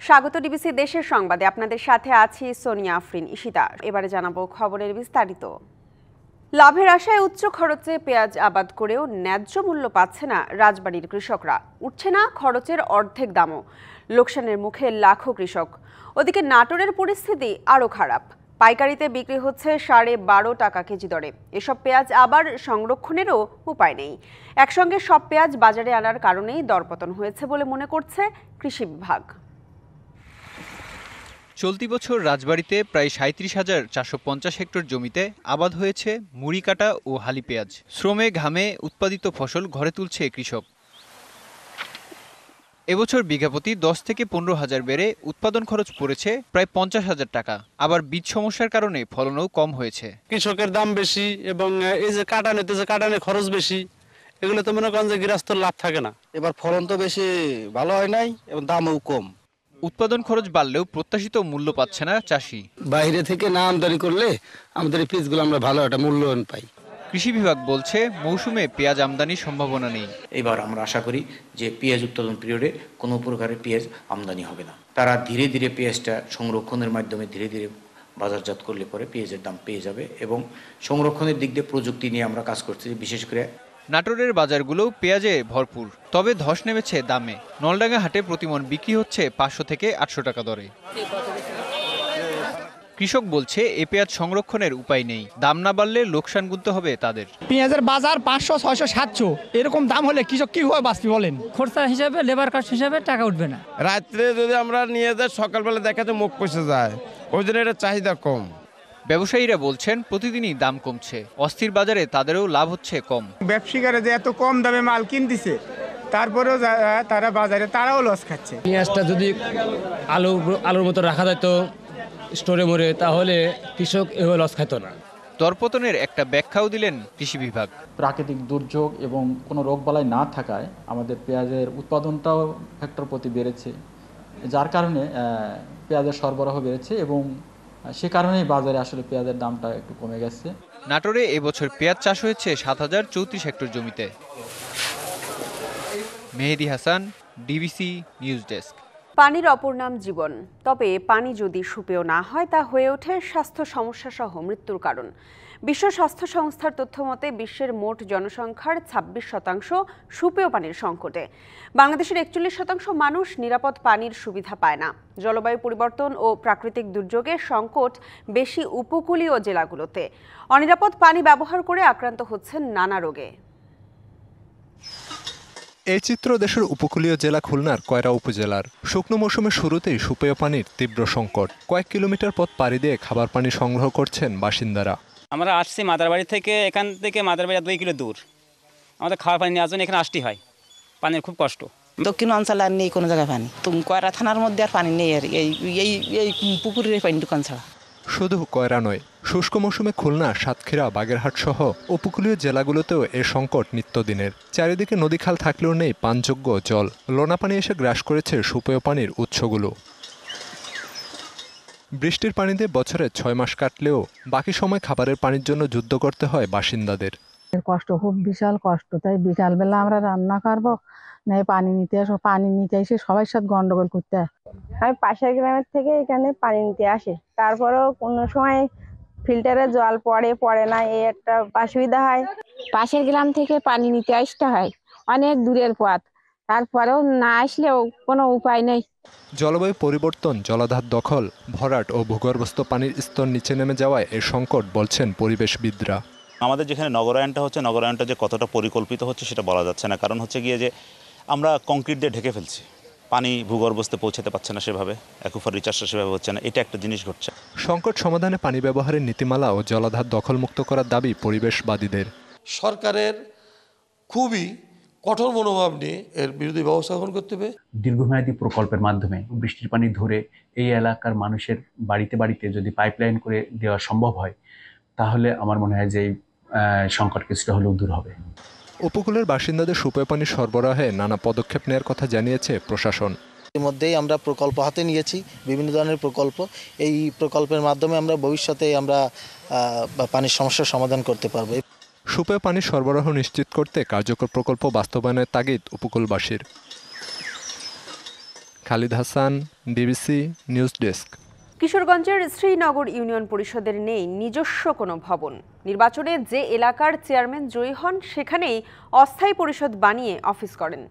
স্বাগত ডিবিসি দেশের সংবাদে আপনাদের সাথে আছি সোনিয়া আফরিন ঈশিতা। এবারে জানাবো খবরের বিস্তারিত। লাভের আশায় উচ্চ খরচে পেঁয়াজ আবাদ করেও ন্যায্য মূল্য পাচ্ছে না রাজবাড়ীর কৃষকরা। উঠছে না খরচের অর্ধেক দামও। লোকসানের মুখে লাখো কৃষক। ওদিকে নাটোরের পরিস্থিতি আরও খারাপ। পাইকারিতে বিক্রি হচ্ছে 12.5 টাকা কেজি দরে। এসব পেঁয়াজ আবার সংরক্ষণেরও উপায় নেই। একসঙ্গে সব পেঁয়াজ বাজারে আনার কারণেই দরপতন হয়েছে বলে মনে করছে কৃষি বিভাগ। চলতি বছর রাজবাড়ীতে প্রায় 37,450 হেক্টর জমিতে আবাদ হয়েছে মুড়ি কাটা ও হালি পেঁয়াজ। শ্রমে ঘামে উৎপাদিত ফসল ঘরে তুলছে কৃষক। এবছর বিঘাপতি 10 থেকে 15,000 বেড়ে উৎপাদন খরচ পড়েছে প্রায় 50,000 টাকা। আবার বীজ সমস্যার কারণে ফলনও কম হয়েছে। কৃষকের দাম বেশি এবং এই যে কাটানে খরচ বেশি, এগুলো তো মনে করেন যে গৃহস্থর লাভ থাকে না। এবার ফলন তো বেশি ভালো হয় নাই এবং দামও কম। উৎপাদন খরচ বাড়লেও প্রত্যাশিত মূল্য পাচ্ছে না চাষি। বাইরে থেকে না আমদানি করলে আমাদের এই পিসগুলো আমরা ভালো একটা মূল্যায়ন পাই। কৃষি বিভাগ বলছে মৌসুমে পেঁয়াজ আমদানির সম্ভাবনা নেই। এবার আমরা আশা করি যে পেঁয়াজ উৎপাদন পিরিয়ডে কোনো প্রকারের পেঁয়াজ আমদানি হবে না। তারা ধীরে ধীরে পেঁয়াজটা সংরক্ষণের মাধ্যমে ধীরে ধীরে বাজারজাত করলে পরে পেঁয়াজের দাম পেয়ে যাবে এবং সংরক্ষণের দিক দিয়ে প্রযুক্তি নিয়ে আমরা কাজ করছি। বিশেষ করে নাটোরের বাজারগুলোও পেঁয়াজে ভরপুর, তবে ধস নেমেছে দামে। নলডাঙ্গা হাটে প্রতিমণ বিক্রি হচ্ছে 500 থেকে 800 টাকা দরে। কৃষক বলছে এ পেঁয়াজ সংরক্ষণের উপায় নেই। দাম না বাড়লে লোকসান গুনতে হবে তাদের। পেঁয়াজের বাজার 500, 600, 700 এরকম দাম হলে কৃষক কিভাবে বাঁচবে বলেন? খরচা হিসাবে, লেবার কাস্ট হিসাবে টাকা উঠবে না। রাত্রে যদি আমরা নিয়ে যাই সকালবেলা দেখাতে মুখ পচে যায়, ওই জন্য এটা চাহিদা কম। ব্যবসায়ীরা বলছেন প্রতিদিনই দাম কমছে। অস্থির বাজারে তাদেরও লাভ হচ্ছে কম। ব্যবসায়ীরা যে এত কম দামে মাল কিনতেছে, তারপরেও তারা বাজারে তারাও লস খাচ্ছে। পেঁয়াজটা যদি আলুর মতো রাখা যেত স্টোরে মরে, তাহলে কৃষক এভাবে লস খাইতো না। দরপতনের একটা ব্যাখ্যাও দিলেন কৃষি বিভাগ। প্রাকৃতিক দুর্যোগ এবং কোনো রোগবালাই না থাকায় আমাদের পেঁয়াজের উৎপাদনটাও হেক্টর প্রতি বেড়েছে, যার কারণে পেঁয়াজের সরবরাহ বেড়েছে এবং সে কারণেই বাজারে আসলে পেঁয়াজের দামটা একটু কমে গেছে। নাটোরে এবছর পেঁয়াজ চাষ হয়েছে 7,034 হেক্টর জমিতে। Mehedi Hasan, DBC news desk. পানির অপর নাম জীবন। তবে পানি যদি সুপেয় না হয় তা হয়ে ওঠে স্বাস্থ্য সমস্যা সহ মৃত্যুর কারণ। বিশ্ব স্বাস্থ্য সংস্থার তথ্য মতে বিশ্বের মোট জনসংখ্যার 26% সুপেয় পানির সংকটে। বাংলাদেশের 41% মানুষ নিরাপদ পানির সুবিধা পায় না। জলবায়ু পরিবর্তন ও প্রাকৃতিক দুর্যোগের সংকট বেশি উপকূলীয় জেলাগুলোতে। অনিরাপদ পানি ব্যবহার করে আক্রান্ত হচ্ছেন নানা রোগে। এই চিত্র দেশের উপকূলীয় জেলা খুলনার কয়রা উপজেলার। শুকনো মৌসুমের শুরুতেই সুপেয় পানির তীব্র সংকট। কয়েক কিলোমিটার পথ পাড়ি দিয়ে খাবার পানি সংগ্রহ করছেন বাসিন্দারা। আমরা আসছি মাদারবাড়ি থেকে, এখান থেকে মাদারবাড়ি 2 কিলো দূর। আমাদের খাবার পানি নেওয়ার জন্য এখানে আসতে হয়। পানির খুব কষ্ট। দক্ষিণ অঞ্চলে আর নেই কোনো জায়গায় পানি। তুমি কয়রা থানার মধ্যে আর পানি নেই, আর এই পুকুরের পানি দোকান ছাড়া। শুধু কয়রা নয়, শুষ্ক মৌসুমে খুলনা, সাতক্ষীরা, বাগেরহাট সহ উপকূলীয় জেলাগুলোতেও এ সংকট নিত্যদিনের। চারিদিকে নদীখাল থাকলেও নেই পানযোগ্য জল। লোনা পানি এসে গ্রাস করেছে সুপেয় পানির উৎসগুলো। বৃষ্টির পানিতে বছরে 6 মাস কাটলেও বাকি সময় খাবারের পানির জন্য যুদ্ধ করতে হয় বাসিন্দাদের। কষ্ট, খুব বিশাল কষ্ট। তাই বিকালবেলা আমরা রান্না করবো, পানি নিতে আসবো, পানি নিতে এসে সবাই সাথে গন্ডগোল করতে হয়। আমি পাশের গ্রামের থেকে এখানে পানি নিতে আসি, তারপরেও কোনো সময় ফিল্টারে জল পড়ে না, এই একটা অসুবিধা হয়। পাশের গ্রাম থেকে পানি নিতে আসতে হয়, অনেক দূরের পথ, তারপরেও না আসলেও কোনো উপায় নেই। জলবায়ু পরিবর্তন, জলাধার দখল, ভরাট ও ভূগর্ভস্থ পানির স্তর নিচে নেমে যাওয়ায় এ সংকট বলছেন পরিবেশবিদরা। আমাদের যেখানে নগরায়নটা হচ্ছে, নগরায়নটা যে কতটা পরিকল্পিত হচ্ছে সেটা বলা যাচ্ছে না। কারণ হচ্ছে গিয়ে যে আমরা কংক্রিট দিয়ে ঢেকে ফেলছি, পানি ভূগর্ভস্থে পৌঁছাতে পারছে না সেভাবে, অ্যাকুইফার রিচার্জটা সেভাবে হচ্ছে না। এটা একটা জিনিস ঘটছে। সংকট সমাধানে পানি ব্যবহারের নীতিমালা ও জলাধার দখলমুক্ত করার দাবি পরিবেশবাদীদের। সরকারের খুবই কঠোর মনোভাব নিয়ে এর বিরুদ্ধে ব্যবস্থা গ্রহণ করতে হবে। দীর্ঘমেয়াদী প্রকল্পের মাধ্যমে বৃষ্টির পানি ধরে এই এলাকার মানুষের বাড়িতে বাড়িতে যদি পাইপলাইন করে দেওয়া সম্ভব হয়, তাহলে আমার মনে হয় যে সংকট কিছুটা হলেও দূর হবে। উপকূলের বাসিন্দাদের সুপেয় পানি সরবরাহে নানা পদক্ষেপ নেওয়ার কথা জানিয়েছে প্রশাসন। ইতিমধ্যেই আমরা প্রকল্প হাতে নিয়েছি, বিভিন্ন ধরনের প্রকল্প। এই প্রকল্পের মাধ্যমে আমরা ভবিষ্যতে আমরা পানির সমস্যার সমাধান করতে পারবো। সুপেয় পানি সরবরাহ নিশ্চিত করতে কার্যকর প্রকল্প বাস্তবায়নের তাগিদ উপকূলবাসীর। Khalid Hasan, DBC news desk. কিশোরগঞ্জের শ্রীনগর ইউনিয়ন পরিষদের নেই নিজস্ব কোনো ভবন। নির্বাচনে যে এলাকার চেয়ারম্যান জয়ী হন সেখানেই অস্থায়ী পরিষদ বানিয়ে অফিস করেন।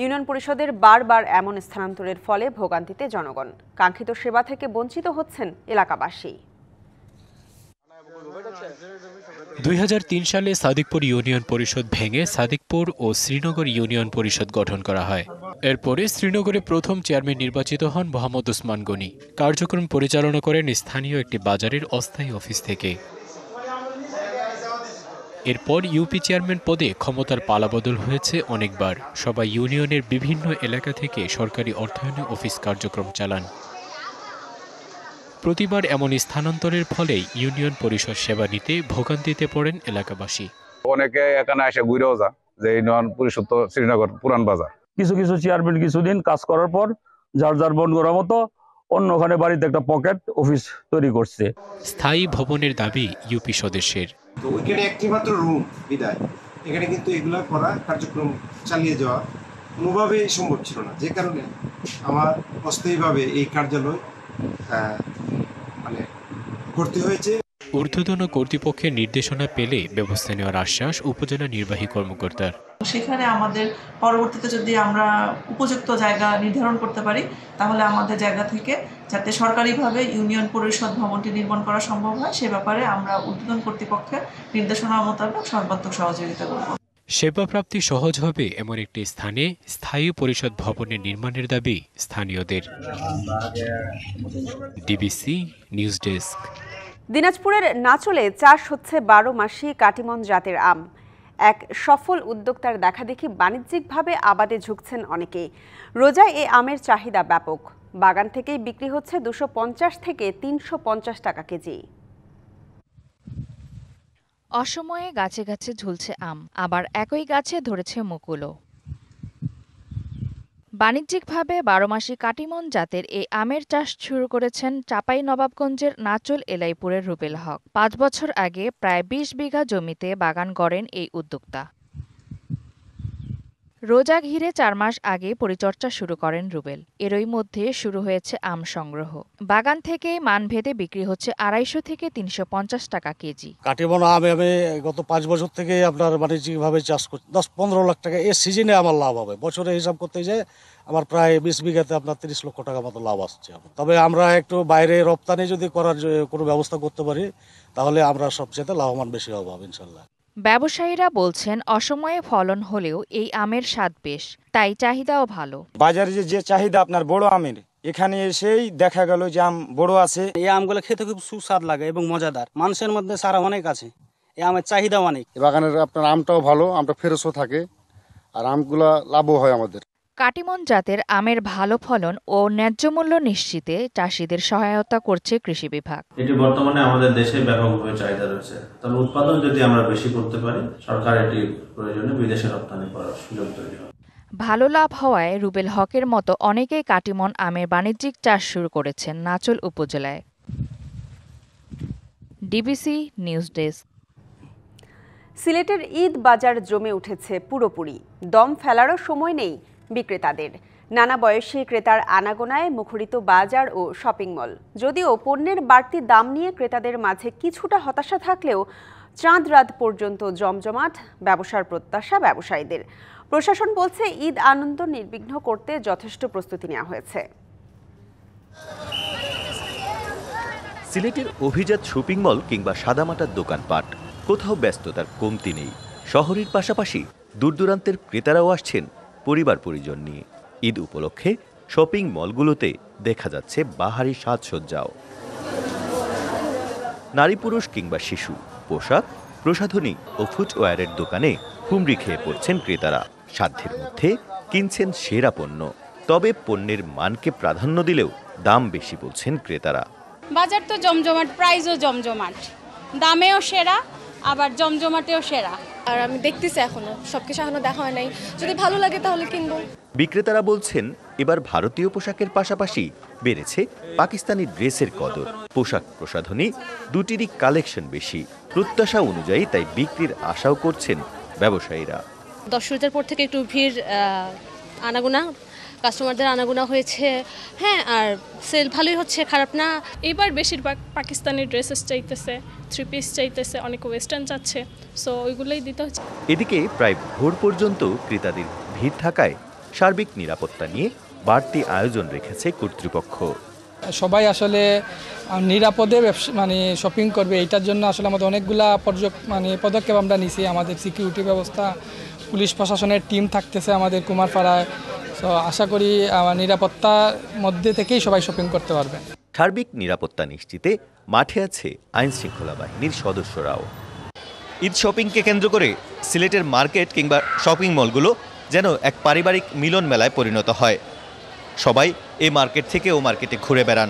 ইউনিয়ন পরিষদের বারবার এমন স্থানান্তরের ফলে ভোগান্তিতে জনগণ। কাঙ্ক্ষিত সেবা থেকে বঞ্চিত হচ্ছেন এলাকাবাসী। 2003 সালে সাদিকপুর ইউনিয়ন পরিষদ ভেঙে সাদিকপুর ও শ্রীনগর ইউনিয়ন পরিষদ গঠন করা হয়। এরপরে শ্রীনগরে প্রথম চেয়ারম্যান নির্বাচিত হন মোহাম্মদ ওসমান গনি। কার্যক্রম পরিচালনা করেন স্থানীয় একটি বাজারের অস্থায়ী অফিস থেকে। এরপর ইউপি চেয়ারম্যান পদে ক্ষমতার পালাবদল হয়েছে অনেকবার। সবাই ইউনিয়নের বিভিন্ন এলাকা থেকে সরকারি অর্থায়নে অফিস কার্যক্রম চালান। প্রতিবার এমন স্থানান্তরের ফলে ইউনিয়ন পরিষদ সেবা নিতে ভোগান্তিতে পড়েন এলাকাবাসী। অনেকে এখানে এসে ঘুরেও যা যে ইউনিয়ন পরিষদ তো শ্রীনগর পুরান বাজার। কিছু কিছু চেয়ারম্যান কিছুদিন কাজ করার পর যার যার মন করার মতো অন্যখানে বাড়িতে একটা পকেট অফিস তৈরি করছে। স্থায়ী ভবনের দাবি ইউপি সদস্যের। তো ওইখানে একটি মাত্র রুম বিদায়, এখানে কিন্তু এগুলা করা কার্যক্রম চালিয়ে যাওয়া কোনোভাবেই সম্ভব ছিল না, যে কারণে আমার অস্থায়ীভাবে এই কার্যালয় করতে হয়েছে। ঊর্ধ্বতন কর্তৃপক্ষের নির্দেশনা পেলে ব্যবস্থা নেওয়ার আশ্বাস উপজেলা নির্বাহী কর্মকর্তার। সেখানে আমাদের পরবর্তীতে যদি আমরা উপযুক্ত জায়গা নির্ধারণ করতে পারি তাহলে আমাদের জায়গা থেকে যাতে সরকারিভাবে ইউনিয়ন পরিষদ ভবনটি নির্মাণ করা সম্ভব হয় সে ব্যাপারে আমরা ঊর্ধ্বতন কর্তৃপক্ষের নির্দেশনা মোতাবেক সর্বাত্মক সহযোগিতা করব। সেবা প্রাপ্তি সহজ হবে এমন একটি স্থানে স্থায়ী পরিষদ ভবনের নির্মাণের দাবি স্থানীয়দের। DBC news desk. দিনাজপুরের নাচলে চাষ হচ্ছে 12 মাসি কাটিমন জাতের আম। এক সফল উদ্যোক্তার দেখাদেখি বাণিজ্যিকভাবে আবাদে ঝুঁকছেন অনেকেই। রোজায় এই আমের চাহিদা ব্যাপক। বাগান থেকেই বিক্রি হচ্ছে 250 থেকে 350 টাকা কেজি। অসময়ে গাছে গাছে ঝুলছে আম, আবার একই গাছে ধরেছে মুকুলও। বাণিজ্যিকভাবে 12 মাসি কাটিমন জাতের এই আমের চাষ শুরু করেছেন চাঁপাইনবাবগঞ্জের নাচল এলাইপুরের রুবেল হক। 5 বছর আগে প্রায় 20 বিঘা জমিতে বাগান গড়েন এই উদ্যোক্তা। রোজা ঘিরে 4 মাস আগে পরিচর্যা শুরু করেন রুবেল। এরই মধ্যে শুরু হয়েছে আম সংগ্রহ। বাগান থেকে মানভেদে বিক্রি হচ্ছে 250 থেকে 350 টাকা কেজি। কাটিমন আম আমি গত 5 বছর থেকে আপনার বাণিজ্যিকভাবে চাষ করছি। 10-15 লাখ টাকা এই সিজনে আমার লাভ হবে। বছরে হিসাব করতে যায় আমার প্রায় 20 বিঘাতে আপনার 30 লক্ষ টাকা মতো লাভ আসছে। তবে আমরা একটু বাইরে রপ্তানি যদি করার কোনো ব্যবস্থা করতে পারি তাহলে আমরা সবচেয়ে লাভবান বেশি হব ইনশাল্লাহ। ব্যবসায়ীরা বলছেন অসময়ে ফলন হলেও এই আমের স্বাদ বেশ, তাই চাহিদাও ভালো। বাজারে যে চাহিদা আপনার বড় আমের, এখানে এসেই দেখা গেল যে আম বড় আছে। এই আমগুলো খেতে খুব সুস্বাদ লাগে এবং মজাদার। মানুষের মধ্যে সারা অনেক আছে, এই আমের চাহিদা অনেক। বাগানের আপনার আমটাও ভালো, আমটা ফ্রেশও থাকে আর আমগুলা লাভও হয় আমাদের। কাটিমন জাতের আমের ভালো ফলন ও ন্যায্য মূল্য নিশ্চিতে চাষিদের সহায়তা করছে কৃষি বিভাগ। এটি বর্তমানে আমাদের দেশে ব্যাপকভাবে চাহিদা রয়েছে। তবে উৎপাদন যদি আমরা বেশি করতে পারি, সরকার এটি প্রয়োজনে বিদেশে রপ্তানি করার সুযোগ তৈরি হবে। ভালো লাভ হওয়ায় রুবেল হকের মতো অনেকেই কাটিমন আমের বাণিজ্যিক চাষ শুরু করেছেন নাচল উপজেলায়। DBC news desk. সিলেটের ঈদ বাজার জমে উঠেছে পুরোপুরি। দম ফেলারও সময় নেই বিক্রেতাদের। নানা বয়সী ক্রেতার আনাগোনায় মুখরিত বাজার ও শপিং মল। যদিও পণ্যের বাড়তি দাম নিয়ে ক্রেতাদের মাঝে কিছুটা হতাশা থাকলেও চাঁদ রাত পর্যন্ত জমজমাট ব্যবসার প্রত্যাশা ব্যবসায়ীদের। প্রশাসন বলছে ঈদ আনন্দ নির্বিঘ্ন করতে যথেষ্ট প্রস্তুতি নেওয়া হয়েছে। সিলেটের অভিজাত শপিং মল কিংবা সাদামাটার দোকানপাট, কোথাও ব্যস্ততার কমতি নেই। শহরের পাশাপাশি দূর দূরান্তের ক্রেতারাও আসছেন পরিবার পরিজন নিয়ে। ঈদ উপলক্ষে শপিং মলগুলোতে দেখা যাচ্ছে বাহারি সাজসজ্জাও। নারী পুরুষ কিংবা শিশু, পোশাক, প্রসাধনী ও ফুটওয়্যারের দোকানে হুমড়ি খেয়ে পড়ছেন ক্রেতারা। সাধ্যের মধ্যে কিনছেন সেরা পণ্য। তবে পণ্যের মানকে প্রাধান্য দিলেও দাম বেশি বলছেন ক্রেতারা। বাজার তো জমজমাট, প্রাইসও জমজমাট, দামেও সেরা, আবার জমজমাটেও সেরা। আর আমি দেখতেছি এখনো সবকিছু এখনো দেখা হয় নাই, যদি ভালো লাগে তাহলে কিনবো। বিক্রেতারা বলছেন এবার ভারতীয় পোশাকের পাশাপাশি বেড়েছে পাকিস্তানি ড্রেসের কদর। পোশাক প্রসাধনী দুটিরই কালেকশন বেশি। প্রত্যাশা অনুযায়ী তাই বিক্রির আশাও করছেন ব্যবসায়ীরা। 10 রোজার পর থেকে একটু ভিড় আনাগোনা কাস্টমারদের আনাগোনা হয়েছে, হ্যাঁ, আর সেল ভালোই হচ্ছে, খারাপ না। এবার বেশিরভাগ পাকিস্তানি ড্রেসেস চাইতেছে, 3 পিস চাইতেছে, অনেক ওয়েস্টার্ন চাচ্ছে, সো ওইগুলোই দিতে হচ্ছে। এদিকে প্রায় ভোর পর্যন্ত ক্রেতাদের ভিড় থাকায় সার্বিক নিরাপত্তা নিয়ে বাড়তি আয়োজন রেখেছে কর্তৃপক্ষ। সবাই আসলে নিরাপদে শপিং করবে, এইটার জন্য আসলে আমাদের অনেকগুলা পদক্ষেপ আমরা নিছি। আমাদের সিকিউরিটি ব্যবস্থা, পুলিশ প্রশাসনের টিম থাকতেছে আমাদের কুমারপাড়ায়। তো আশা করি নিরাপত্তার মধ্যে থেকেই সবাই শপিং করতে পারবে। সার্বিক নিরাপত্তা নিশ্চিতে মাঠে আছে আইন শৃঙ্খলা বাহিনীর সদস্যরাও। ঈদ শপিংকে কেন্দ্র করে সিলেটের মার্কেট কিংবা শপিং মলগুলো যেন এক পারিবারিক মিলন মেলায় পরিণত হয়। সবাই এই মার্কেট থেকে ও মার্কেটে ঘুরে বেড়ান।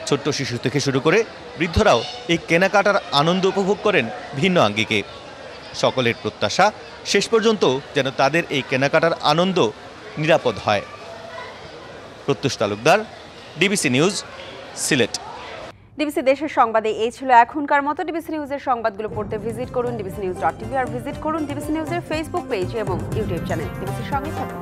ছোট্ট শিশু থেকে শুরু করে বৃদ্ধরাও এই কেনাকাটার আনন্দ উপভোগ করেন ভিন্ন আঙ্গিকে। সকলের প্রত্যাশা শেষ পর্যন্ত যেন তাদের এই কেনাকাটার আনন্দ নিরাপদ হয়। প্রত্যুষ Talukdar, DBC news, Sylhet. DBC দেশের সংবাদে এই ছিল এখনকার মতো। ডিবিসি নিউজের সংবাদগুলো পড়তে ভিজিট করুন dbcnews.tv আর ভিজিট করুন ডিবিসি নিউজের ফেসবুক পেজ এবং ইউটিউব চ্যানেল। ডিবিসির সঙ্গে থাকুন।